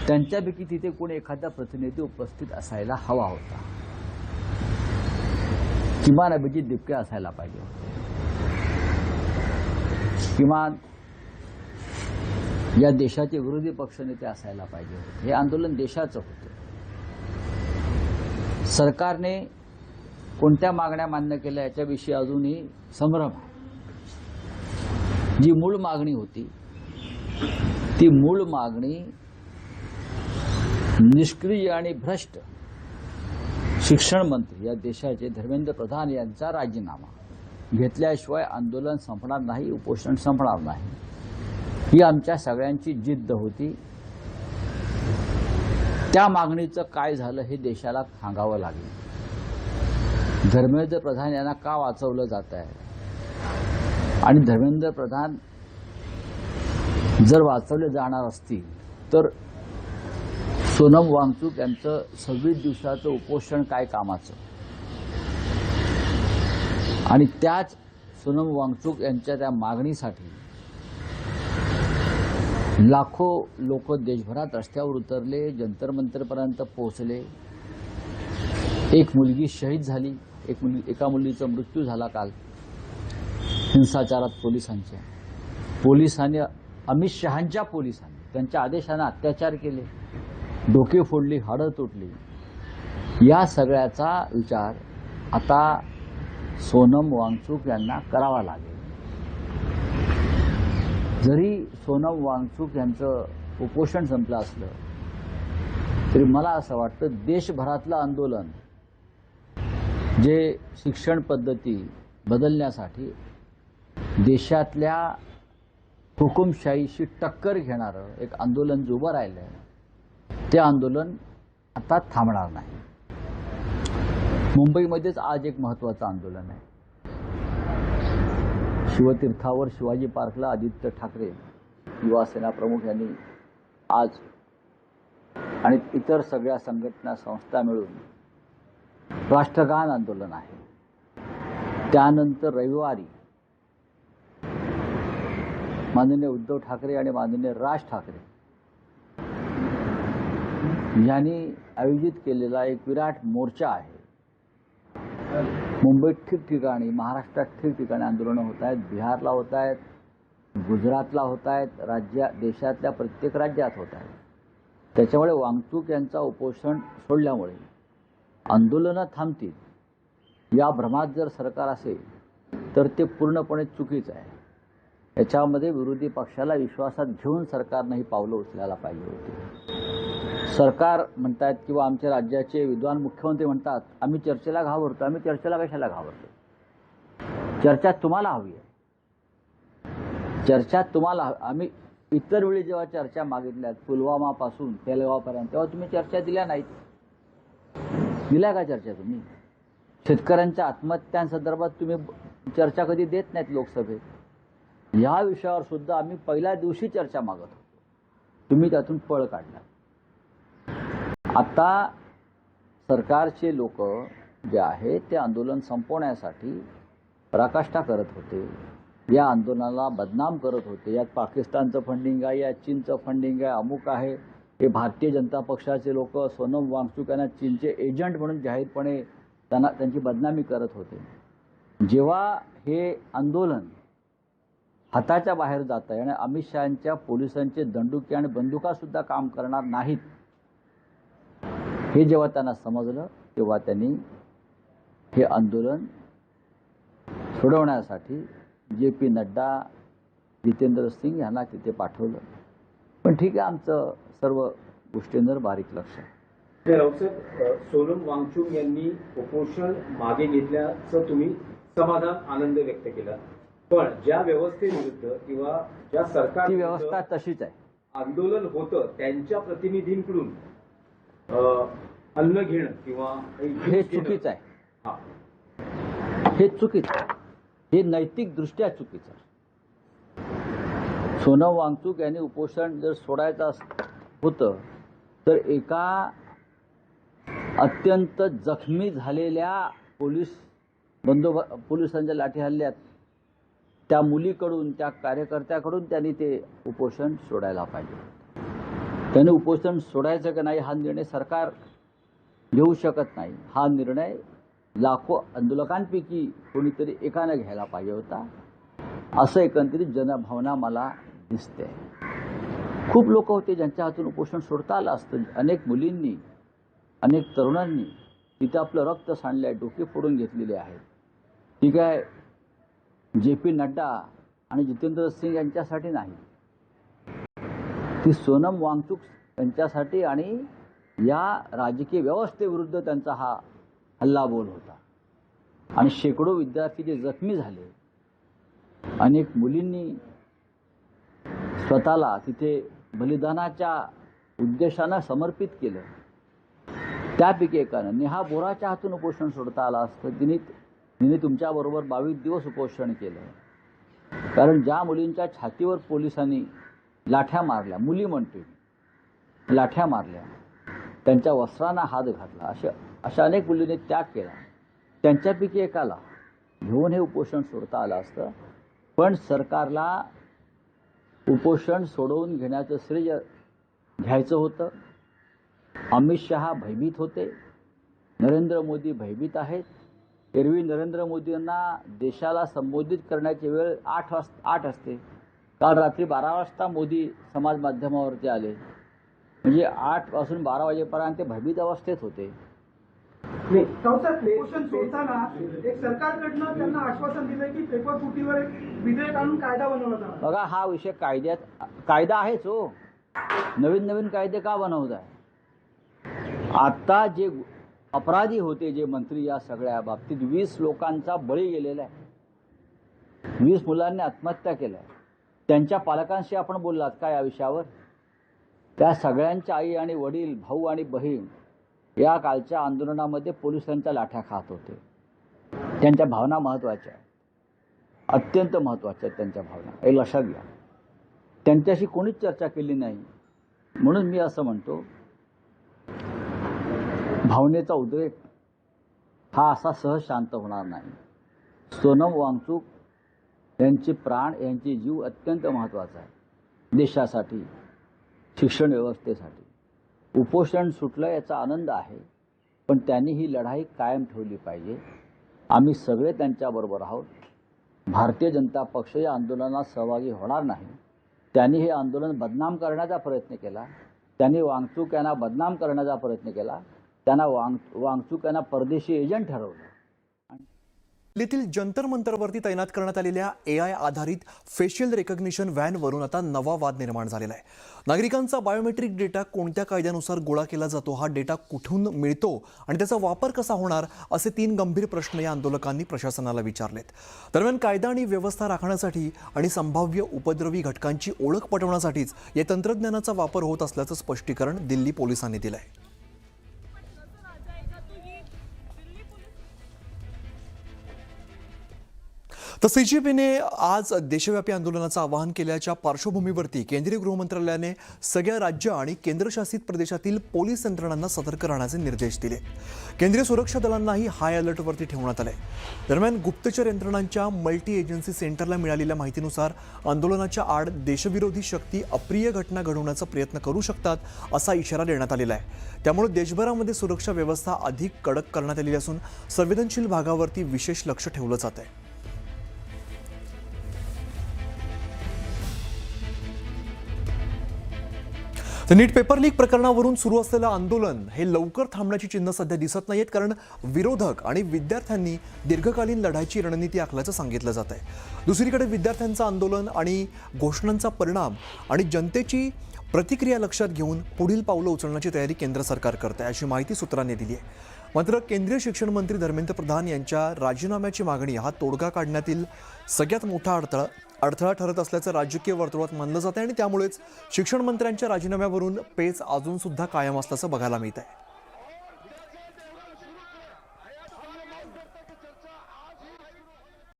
त्यांच्यापैकी तिथे कोणी एखादा प्रतिनिधी उपस्थित असायला हवा होता, किमान अभिजित दिपके असायला पाहिजे होते, किमान या देशाचे विरोधी पक्षनेते असायला पाहिजे होते. हे आंदोलन देशाचं होतं. सरकारने कोणत्या मागण्या मान्य केल्या याच्याविषयी अजूनही संभ्रम आहे. जी मूळ मागणी होती ती मूळ मागणी निष्क्रिय आणि भ्रष्ट शिक्षण मंत्री या देशाचे धर्मेंद्र प्रधान यांचा राजीनामा घेतल्याशिवाय आंदोलन संपणार नाही, उपोषण संपणार नाही, ही आमच्या सगळ्यांची जिद्द होती. त्या मागणीचं काय झालं हे देशाला सांगावं लागेल. धर्मेंद्र प्रधान यांना का वाचवलं जात आहे आणि धर्मेंद्र प्रधान जर वाचवले जाणार असतील तर सोनम वांगचुक यांचं 26 दिवसाचं उपोषण काय कामाचं. आणि त्याच सोनम वांगचुक यांच्या त्या मागणीसाठी लाखो लोक देशभरात रस्त्यावर उतरले, जंतर मंतरपर्यंत पोहोचले. एक मुलगी शहीद झाली, एका मुलीचा मृत्यू झाला काल हिंसाचारात पोलिसांनी अमित शहांच्या पोलिसांनी त्यांच्या आदेशाने अत्याचार केले, डोके फोडली, हाडं तुटली. या सगळ्याचा विचार आता सोनम वांगचुक यांना करावा लागेल. जरी सोनम वांगचुक यांचं उपोषण संपलं असलं तरी मला असं वाटतं देशभरातलं आंदोलन जे शिक्षण पद्धती बदलण्यासाठी देशातल्या हुकुमशाहीशी टक्कर घेणारं एक आंदोलन जे उभं राहिलं आहे ते आंदोलन आता थांबणार नाही. मुंबईमध्येच आज एक महत्त्वाचं आंदोलन आहे. शिवतीर्थावर शिवाजी पार्कला आदित्य ठाकरे युवासेना प्रमुख यांनी आज आणि इतर सगळ्या संघटना संस्था मिळून राष्ट्रगान आंदोलन आहे. त्यानंतर रविवारी माननीय उद्धव ठाकरे आणि माननीय राज ठाकरे यांनी आयोजित केलेला एक विराट मोर्चा आहे. मुंबईत ठिकठिकाणी, महाराष्ट्रात ठिकठिकाणी आंदोलनं होत आहेत. बिहारला होत आहेत, गुजरातला होत आहेत, देशातल्या प्रत्येक राज्यात होत आहेत. त्याच्यामुळे वांगचुक यांचा उपोषण सोडल्यामुळे आंदोलनं थांबतील या भ्रमात जर सरकार असेल तर ते पूर्णपणे चुकीचं आहे. याच्यामध्ये विरोधी पक्षाला विश्वासात घेऊन सरकारनं ही पावलं उचलायला पाहिजे होती. सरकार म्हणतात किंवा आमच्या राज्याचे विद्वान मुख्यमंत्री म्हणतात आम्ही चर्चेला घाबरतो. आम्ही चर्चेला कशाला घाबरतो? चर्चा तुम्हाला हवी आहे. चर्चा तुम्हाला आम्ही इतर वेळी जेव्हा चर्चा मागितल्यात पुलवामापासून पेलगावपर्यंत तेव्हा तुम्ही चर्चा दिल्या नाहीत. दिल्या का चर्चा तुम्ही? शेतकऱ्यांच्या आत्महत्यांसंदर्भात तुम्ही चर्चा कधी देत नाहीत लोकसभेत. या विषयावर सुद्धा आम्ही पहिल्या दिवशी चर्चा मागत होतो, तुम्ही त्यातून पळ काढला. आता सरकारचे लोक जे आहेत ते आंदोलन संपवण्यासाठी पराकाष्ठा करत होते, या आंदोलनाला बदनाम करत होते. यात पाकिस्तानचं फंडिंग आहे, यात चीनचं फंडिंग आहे, अमुक आहे. हे भारतीय जनता पक्षाचे लोक सोनम वांगचुक यांना चीनचे एजंट म्हणून जाहीरपणे त्यांची बदनामी करत होते. जेव्हा हे आंदोलन हाताच्या बाहेर जात आहे आणि अमित शहांच्या पोलिसांचे दंडुके आणि बंदुकासुद्धा काम करणार नाहीत हे जेव्हा त्यांना समजलं तेव्हा त्यांनी हे आंदोलन सोडवण्यासाठी JP नड्डा, जितेंद्र सिंग यांना तिथे पाठवलं. पण ठीक आहे, आमचं सर्व गोष्टींवर बारीक लक्ष आहे. रावसाहेब, सोनम वांगचुक यांनी उपोषण मागे घेतल्याचं तुम्ही समाधान, आनंद व्यक्त केला. पण ज्या व्यवस्थेविरुद्ध किंवा ज्या सरकार व्यवस्था तशीच आहे आंदोलन होतं त्यांच्या प्रतिनिधींकडून अन्न घेणं किंवा हे चुकीचं आहे. हे चुकीचं आहे. हे नैतिकदृष्ट्या चुकीचं आहे. सोनम वांगचुक यांनी उपोषण जर सोडायचं होतं तर एका अत्यंत जखमी झालेल्या पोलिसांच्या लाठी हल्ल्यात त्या मुलीकडून, त्या कार्यकर्त्याकडून त्यांनी ते उपोषण सोडायला पाहिजे. त्याने उपोषण सोडायचं का नाही हा निर्णय सरकार घेऊ शकत नाही. हा निर्णय लाखो आंदोलकांपैकी कोणीतरी एकानं घ्यायला पाहिजे होता, असं एकंदरीत जनभावना मला दिसते. खूप लोक होते ज्यांच्या हातून उपोषण सोडता आलं असतं. अनेक मुलींनी, अनेक तरुणांनी तिथं आपलं रक्त सांडलंय, डोके फोडून घेतलेले आहेत. ठीक आहे, JP नड्डा आणि जितेंद्र सिंग यांच्यासाठी नाही, ती सोनम वांगचुक यांच्यासाठी आणि या राजकीय व्यवस्थेविरुद्ध त्यांचा हा हल्लाबोल होता. आणि शेकडो विद्यार्थी जे जखमी झाले, अनेक मुलींनी स्वतःला तिथे बलिदानाच्या उद्देशानं समर्पित केलं. त्यापैकी एकानं नेहा बोराच्या हातून उपोषण सोडता आलं असतं. तिने तुमच्याबरोबर 22 दिवस उपोषण केलं. कारण ज्या मुलींच्या छातीवर पोलिसांनी लाठ्या मारल्या, मुली म्हणते लाठ्या मारल्या, त्यांच्या वस्त्रांना हात घातला, अशा अनेक मुलींनी त्याग केला. त्यांच्यापैकी एकाला घेऊन हे उपोषण सोडता आलं असतं. पण सरकारला उपोषण सोडवून घेण्याचं श्रेय घ्यायचं होतं. अमित शहा भयभीत होते, नरेंद्र मोदी भयभीत आहेत. एरवी नरेंद्र मोदींना देशाला संबोधित करण्याची वेळ 8 असते. काल रात्री 12 वाजता मोदी समाज माध्यमावरती आले. म्हणजे 8 पासून 12 वाजेपर्यंत ते भयभीत अवस्थेत होते. उपोषण सोडताना एक सरकारकडनं त्यांना आश्वासन दिलं की पेपर फुटीवर एक विधेयक आणून कायदा बनवला जाणार. बघा, हा विषय कायदा आहेच हो. नवीन कायदे का बनवत आहे? आता जे अपराधी होते, जे मंत्री, या सगळ्या बाबतीत 20 लोकांचा बळी गेलेला आहे. 20 मुलांनी आत्महत्या केल्या. त्यांच्या पालकांशी आपण बोललात का या विषयावर? त्या सगळ्यांच्या आई आणि वडील, भाऊ आणि बहीण या कालच्या आंदोलनामध्ये पोलिसांच्या लाठ्या खात होते. त्यांच्या भावना महत्त्वाच्या आहेत, अत्यंत महत्त्वाच्या आहेत त्यांच्या भावना, हे लक्षात घ्या. त्यांच्याशी कोणीच चर्चा केली नाही. म्हणून मी असं म्हणतो, भावनेचा उद्रेक हा असा सहज शांत होणार नाही. सोनम वांगचुक यांचे प्राण, यांचे जीव अत्यंत महत्त्वाचा आहे देशासाठी, शिक्षण व्यवस्थेसाठी. उपोषण सुटलं याचा आनंद आहे, पण त्यांनी ही लढाई कायम ठेवली पाहिजे. आम्ही सगळे त्यांच्याबरोबर आहोत. भारतीय जनता पक्ष या आंदोलनात सहभागी होणार नाही. त्यांनी हे आंदोलन बदनाम करण्याचा प्रयत्न केला. त्यांनी वांगचुक यांना बदनाम करण्याचा प्रयत्न केला. त्यांना वांगचुक यांना परदेशी एजंट ठरवलं. दिल्लीतील जंतर मंतरवरती तैनात करण्यात आलेल्या AI आधारित फेशियल रेकग्निशन व्हॅनवरून आता नवा वाद निर्माण झालेला आहे. नागरिकांचा बायोमेट्रिक डेटा कोणत्या कायद्यानुसार गोळा केला जातो, हा डेटा कुठून मिळतो आणि त्याचा वापर कसा होणार, असे 3 गंभीर प्रश्न या आंदोलकांनी प्रशासनाला विचारलेत. दरम्यान कायदा आणि व्यवस्था राखण्यासाठी आणि संभाव्य उपद्रवी घटकांची ओळख पटवण्यासाठीच या तंत्रज्ञानाचा वापर होत असल्याचं स्पष्टीकरण दिल्ली पोलिसांनी दिलं आहे. तर CGPने आज देशव्यापी आंदोलनाचं आवाहन केल्याच्या पार्श्वभूमीवरती केंद्रीय गृहमंत्रालयाने सगळ्या राज्य आणि केंद्रशासित प्रदेशातील पोलीस यंत्रणांना सतर्क राहण्याचे निर्देश दिले. केंद्रीय सुरक्षा दलांनाही हाय अलर्टवरती ठेवण्यात आले. दरम्यान गुप्तचर यंत्रणांच्या मल्टी एजन्सी सेंटरला मिळालेल्या माहितीनुसार आंदोलनाच्या आड देशविरोधी शक्ती अप्रिय घटना घडवण्याचा प्रयत्न करू शकतात, असा इशारा देण्यात आलेला आहे. त्यामुळे देशभरामध्ये सुरक्षा व्यवस्था अधिक कडक करण्यात आलेली असून संवेदनशील भागावरती विशेष लक्ष ठेवलं जात आहे. तर नीट पेपर लीक प्रकरणावरून सुरू असलेलं आंदोलन हे लवकर थांबण्याची चिन्ह सध्या दिसत नाहीत, कारण विरोधक आणि विद्यार्थ्यांनी दीर्घकालीन लढाईची रणनीती आखल्याचं सांगितलं जात आहे. दुसरीकडे विद्यार्थ्यांचं आंदोलन आणि घोषणांचा परिणाम आणि जनतेची प्रतिक्रिया लक्षात घेऊन पुढील पावलं उचलण्याची तयारी केंद्र सरकार करत आहे, अशी माहिती सूत्रांनी दिली आहे. मात्र केंद्रीय शिक्षण मंत्री धर्मेंद्र प्रधान यांच्या राजीनाम्याची मागणी हा तोडगा काढण्यातील सगळ्यात मोठा अडथळा ठरत असल्याचं राजकीय वर्तुळात मानलं जात आहे आणि त्यामुळेच शिक्षण मंत्र्यांच्या राजीनाम्यावरून पेच अजून सुद्धा कायम असल्याचं बघायला मिळत आहे.